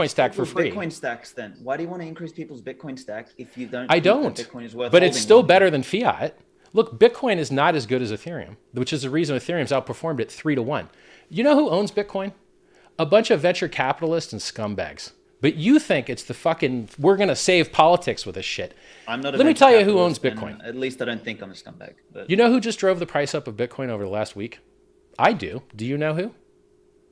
stack for free. Bitcoin stacks then. Why do you want to increase people's Bitcoin stack if you don't? I don't. Bitcoin is worth but it's holding still long? better than fiat. Look, Bitcoin is not as good as Ethereum, which is the reason Ethereum's outperformed it 3-1. You know who owns Bitcoin? A bunch of venture capitalists and scumbags. But you think it's the fucking, we're going to save politics with this shit. I'm not. Let me tell you who owns Bitcoin. At least I don't think I'm a scumbag. But You know who just drove the price up of Bitcoin over the last week? I do. Do you know who?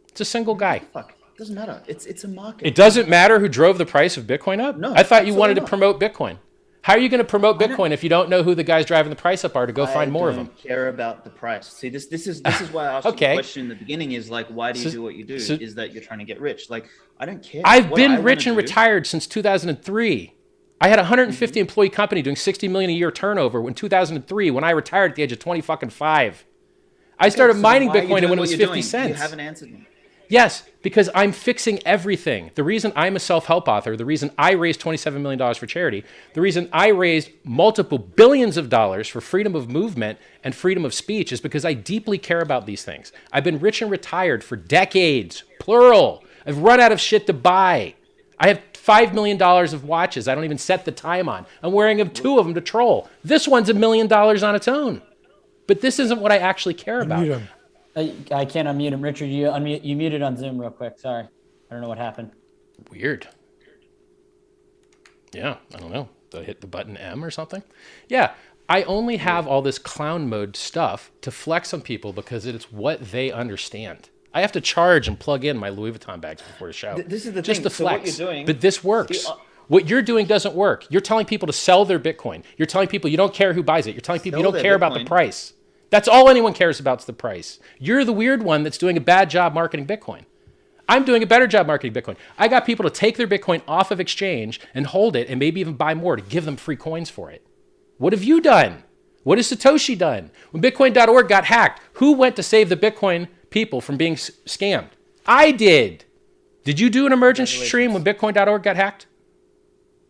It's a single guy. fuck, it doesn't matter. It's a market. It doesn't matter who drove the price of Bitcoin up? No, I thought you wanted to absolutely promote Bitcoin. How are you going to promote Bitcoin if you don't know who the guys driving the price up are to go find more of them? I don't care about the price. See, this is why I asked Okay. you the question in the beginning. Is like, why do you do what you do? Is that you're trying to get rich? Like, I don't care. I've What been I rich wanna and do- retired since 2003. I had a 150 employee company doing 60 million a year turnover in 2003 when I retired at the age of 20 fucking 5. I started So then mining why are you Bitcoin doing when it what was you're 50 doing? cents. You haven't answered me. Yes, because I'm fixing everything. The reason I'm a self-help author, the reason I raised $27 million for charity, the reason I raised multiple billions of dollars for freedom of movement and freedom of speech is because I deeply care about these things. I've been rich and retired for decades, plural. I've run out of shit to buy. I have $5 million of watches I don't even set the time on. I'm wearing 2 of them to troll. This one's $1 million on its own. But this isn't what I actually care about. Unmute him. I can't unmute him. Richard, you muted on Zoom real quick. Sorry. I don't know what happened. Weird. Yeah, I don't know. Did I hit the button M or something? Yeah, I only have all this clown mode stuff to flex on people because it's what they understand. I have to charge and plug in my Louis Vuitton bags before the show. This is the just thing. to So what flex. you're doing- But this works. What you're doing doesn't work. You're telling people to sell their Bitcoin. You're telling people you don't care who buys it. You're telling people you Sell don't their care about the Bitcoin. price. That's all anyone cares about is the price. You're the weird one that's doing a bad job marketing Bitcoin. I'm doing a better job marketing Bitcoin. I got people to take their Bitcoin off of exchange and hold it and maybe even buy more to give them free coins for it. What have you done? What has Satoshi done? When Bitcoin.org got hacked, who went to save the Bitcoin people from being scammed? I did. Did you do an emergency stream when Bitcoin.org got hacked?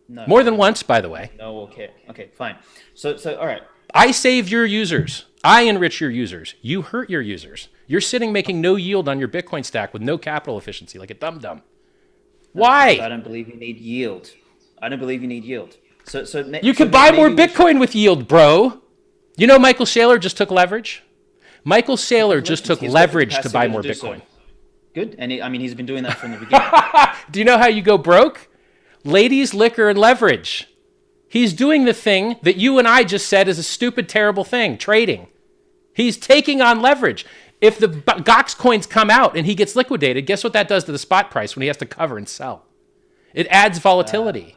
No. More than once, by the way. No. Okay. Okay. Fine. So all right. I save your users. I enrich your users. You hurt your users. You're sitting making no yield on your Bitcoin stack with no capital efficiency like a dum-dum. Why? I don't believe you need yield. I don't believe you need yield. So You could buy more Bitcoin with yield, bro. You know Michael Saylor just took leverage? Michael Saylor just took He's got the leverage to capacity buy to more do so. Bitcoin. Good. And he's been doing that from the beginning. Do you know how you go broke? Ladies, liquor, and leverage. He's doing the thing that you and I just said is a stupid, terrible thing, trading. He's taking on leverage. If the Gox coins come out and he gets liquidated, guess what that does to the spot price when he has to cover and sell? It adds volatility.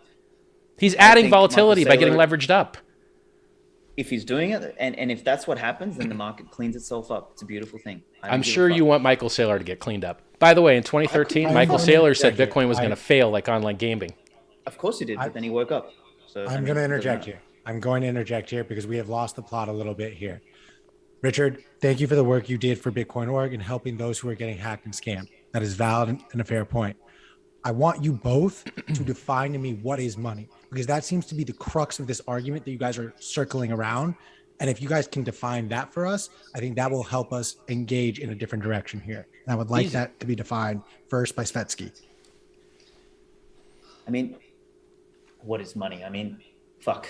He's adding think volatility by Michael getting Saylor- leveraged up. If he's doing it, and if that's what happens, then the market cleans itself up. It's a beautiful thing. I don't I'm give a sure fuck. you want Michael Saylor to get cleaned up. By the way, in 2013, I Michael want Saylor said interject Bitcoin here. was going to fail like online gaming. Of course he did, but then he woke up. So I'm going to interject here. I'm going to interject here because we have lost the plot a little bit here. Richard, thank you for the work you did for Bitcoin.org and helping those who are getting hacked and scammed. That is valid and a fair point. I want you both to define to me what is money, because that seems to be the crux of this argument that you guys are circling around. And if you guys can define that for us, I think that will help us engage in a different direction here. And I would like that to be defined first by Svetsky. I mean, what is money? I mean, fuck.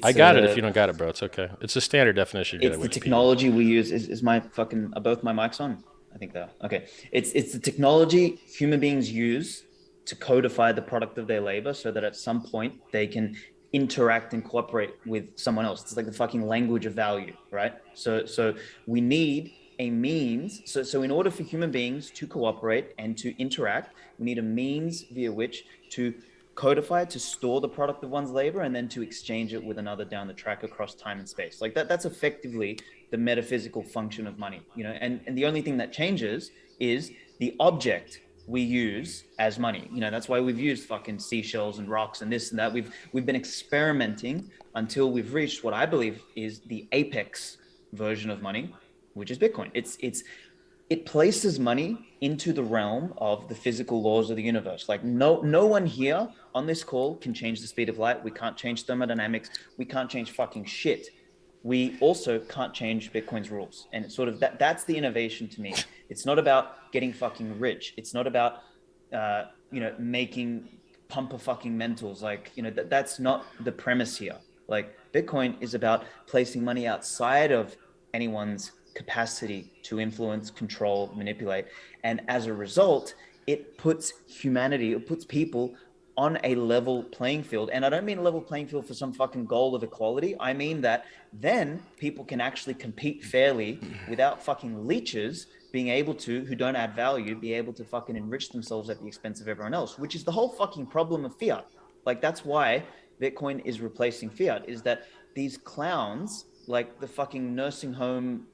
I got it if you don't got it, bro. It's okay. It's a standard definition. It's the technology we use. Is my fucking, are both my mics on? I think they are. Okay. It's the technology human beings use to codify the product of their labor so that at some point they can interact and cooperate with someone else. It's like the fucking language of value, right? So we need a means. So in order for human beings to cooperate and to interact, we need a means via which to codify, to store the product of one's labor, and then to exchange it with another down the track across time and space. Like that's effectively the metaphysical function of money, you know, and the only thing that changes is the object we use as money. You know, that's why we've used fucking seashells and rocks and this and that. We've been experimenting until we've reached what I believe is the apex version of money, which is Bitcoin. It places money into the realm of the physical laws of the universe. Like no one here on this call can change the speed of light. We can't change thermodynamics. We can't change fucking shit. we also can't change Bitcoin's rules. And it's sort of that's the innovation to me. It's not about getting fucking rich. It's not about, making pumper fucking mentals. Like, that's not the premise here. Like, Bitcoin is about placing money outside of anyone's capacity to influence, control, manipulate. And as a result, it puts people on a level playing field. And I don't mean a level playing field for some fucking goal of equality. I mean that then people can actually compete fairly without fucking leeches being able to, who don't add value, be able to fucking enrich themselves at the expense of everyone else, which is the whole fucking problem of fiat. Like, that's why Bitcoin is replacing fiat, is that these clowns, like the fucking nursing home,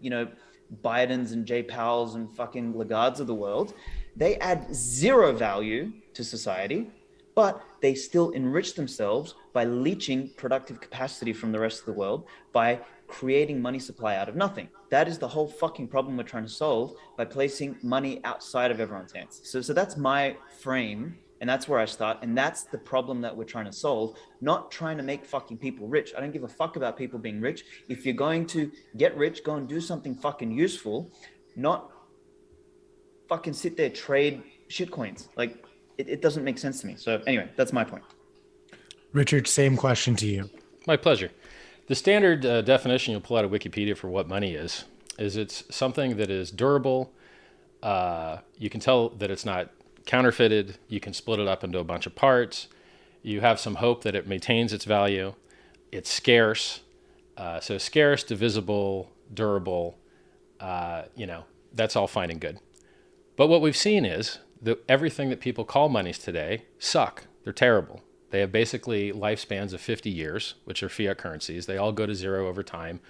Bidens and Jay Powells and fucking Lagardes of the world, they add zero value to society, but they still enrich themselves by leeching productive capacity from the rest of the world, by creating money supply out of nothing. That is the whole fucking problem we're trying to solve by placing money outside of everyone's hands. So that's my frame, and that's where I start, and that's the problem that we're trying to solve, not trying to make fucking people rich. I don't give a fuck about people being rich. If you're going to get rich, go and do something fucking useful, not fucking sit there, trade shitcoins. Like, it doesn't make sense to me. So anyway, that's my point. Richard, same question to you. My pleasure. The standard definition you'll pull out of Wikipedia for what money is it's something that is durable. You can tell that it's not counterfeited. You can split it up into a bunch of parts. You have some hope that it maintains its value. It's scarce. So scarce, divisible, durable, that's all fine and good. But what we've seen is that everything that people call monies today suck. They're terrible. They have basically lifespans of 50 years, which are fiat currencies. They all go to zero over time.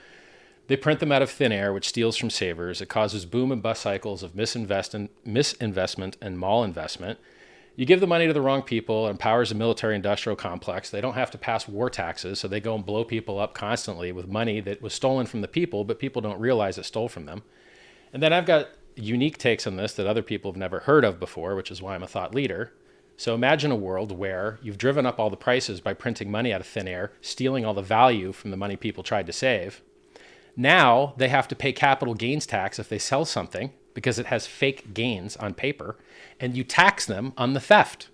They print them out of thin air, which steals from savers. It causes boom and bust cycles of misinvestment and malinvestment. You give the money to the wrong people, it empowers a military-industrial complex. They don't have to pass war taxes, so they go and blow people up constantly with money that was stolen from the people, but people don't realize it stole from them. And then I've got unique takes on this that other people have never heard of before, which is why I'm a thought leader. So imagine a world where you've driven up all the prices by printing money out of thin air, stealing all the value from the money people tried to save. Now they have to pay capital gains tax if they sell something because it has fake gains on paper, and you tax them on the theft.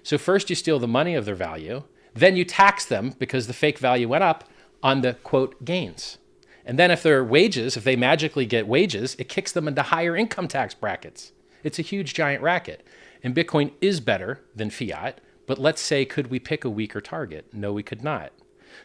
So first you steal the money of their value, then you tax them because the fake value went up on the, quote, gains. And then if they magically get wages, it kicks them into higher income tax brackets. It's a huge, giant racket. And Bitcoin is better than fiat, but let's say, could we pick a weaker target? No, we could not.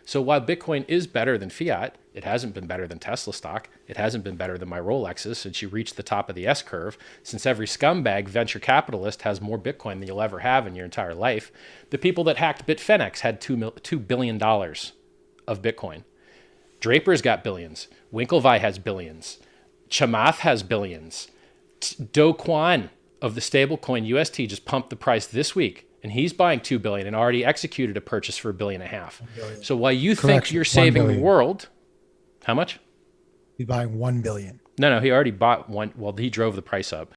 So while Bitcoin is better than fiat, it hasn't been better than Tesla stock. It hasn't been better than my Rolexes since you reached the top of the S-curve, since every scumbag venture capitalist has more Bitcoin than you'll ever have in your entire life. The people that hacked Bitfinex had $2 billion of Bitcoin. Draper's got billions. Winklevi has billions. Chamath has billions. Do Kwon of the stablecoin UST just pumped the price this week, and he's buying $2 billion and already executed a purchase for $1.5 billion. So while you think you're saving the world, how much? He's buying $1 billion. No, he already bought one. Well, he drove the price up.